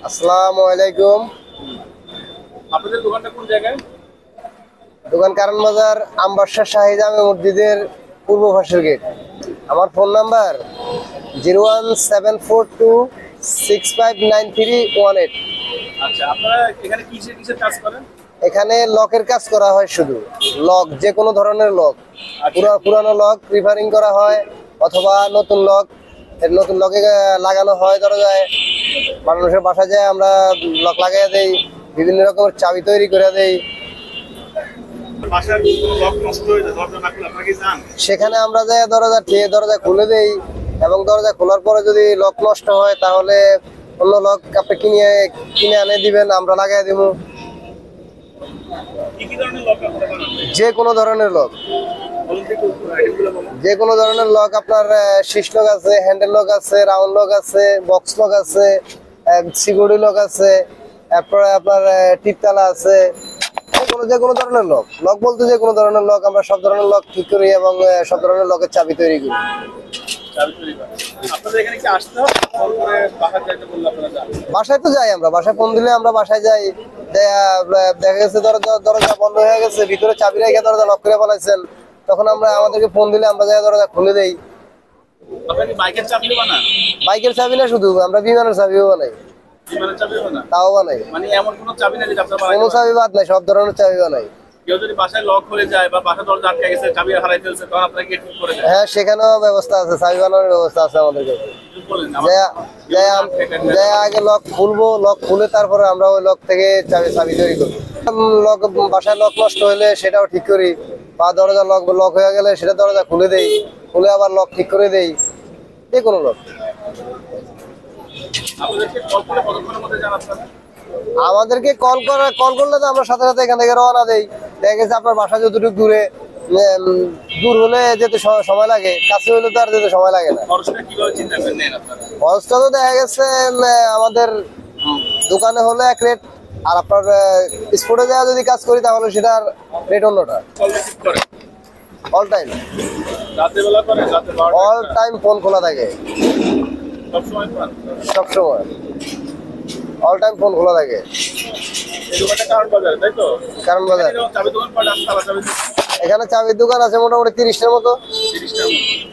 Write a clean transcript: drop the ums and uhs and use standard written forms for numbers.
আসসালামু আলাইকুম। আপনাদের দোকানটা কোন জায়গায়? দোকান কারণ বাজার আমবাসা শাহী জামে মসজিদের পূর্ব পাশের গেট। আমার ফোন নাম্বার 01742659318। আচ্ছা, আপনারা এখানে কিসের কিসের কাজ করেন? এখানে লকের কাজ করা হয়, শুধু লক, যে কোনো ধরনের লক, আচ্ছা। পুরানো লক রিপেয়ারিং করা হয় অথবা নতুন লক, নতুন লকে লাগানো হয় দরজায়। মানুষের বাসায় যায় আমরা লক লাগাইয়া দেই, বিভিন্ন রকমের চাবি তৈরি করে দেই। বাসার কোনো লক নষ্ট হয়ে যায়, দরজা না খুলে আপনারা কি জান? সেখানে আমরা যাই দরজা খুলে দেই, এবং দরজা খোলার পরে যদি লক নষ্ট হয় তাহলে অন্য লক আপনি কিনে আনে দিবেন, আমরা লাগাই দিব। কি কি ধরনের লক আপনারা বানান? যে কোনো ধরনের লক, বলুন তো একটু আইটেমগুলো বলুন। যে কোনো ধরনের লক, আপনার শীষ লক আছে, হ্যান্ডেল লক আছে, রাউন্ড লক আছে, বক্স লক আছে, সিকিউরিটি লক আছে, তারপরে আপনার টিপতালা আছে। যে কোনো ধরনের লক, লক বলতে যে কোনো ধরনের লক, আমরা সব ধরনের লক ঠিক করি এবং সব ধরনের লকের চাবি তৈরি করি। চাবি তৈরি করেন। আপনাদের এখানে কি আসতে হয়? ফোন করে বাসায় যাইতে বললে আপনারা যান? বাসায় তো যাই, আমরা বাসায় ফোন দিলে আমরা বাসায় যাই। দেখা গেছে দরজা বন্ধ হয়ে গেছে, ভিতরে চাবি রেখে দরজা লক করে ফেলাইছেন, তখন আমাদেরকে ফোন দিলে আমরা যাই দরজা খুলে দেই। আপনারা কি বাইকের চাবিও বানান? বাইকের চাবি না, শুধু আমরা বিমানের চাবিও বানাই, বিমানের চাবিও বানান? তাও বানাই। মানে এমন কোনো চাবি নেই যে আপনারা বানাইতে কোনো পারেন? চাবি বাদ নাই, সব ধরনের চাবি বানাই। কেউ যদি বাসায় লক হয়ে যায় বা বাসা দরজা আটকে গেছে, চাবি হারাই ফেলছে, তখন আপনারা কি ঠিক করে দেন? হ্যাঁ, সেখানেও ব্যবস্থা আছে, চাবি বানানোর ব্যবস্থা আছে আমাদের কাছে। বলেন আগে লক খুলবো, লক খুলে তারপরে আমরা ওই লক থেকে চাবি তৈরি করবো। লক, বাসায় লক নষ্ট হলে সেটাও ঠিক করি, বা দরজা লক হয়ে গেলে সেটা দরজা খুলে দেই, খুলে আবার লক ঠিক করে দেই, যে কোনো লক। আপনাদেরকে কল করে কতক্ষণের মধ্যে জান আপনারা? আমাদেরকে কল করলে তো আমরা সাথে সাথে এখান থেকে রওনা দেই। দেখা গেছে আপনার বাসা যতটুকু দূর হলে যেতে সময় লাগে, কাছে হলে তো আর যেতে সময় লাগে না। খরচটা কিভাবে চিন্তা করে নেন আপনারা? খরচটা তো দেখা গেছে আমাদের দোকানে হলে এক রেট, আর আপনার স্পটে যাওয়া যদি কাজ করি তাহলে সেটার রেট অন্যটা। কল রিসিভ করেন? অল টাইম, রাতের বেলা করেন? রাতে অল টাইম ফোন খোলা থাকে, সবসময় পান? সবসময় অল টাইম ফোন খোলা থাকে। এই দোকানটা কারণ বাজারে, তাই তো? কারণ বাজার, চাবি দোকান পাঠান, তালা চাবি এখানে চাবির দোকান আছে মোটামুটি 30টার মতো। 30টার মতো।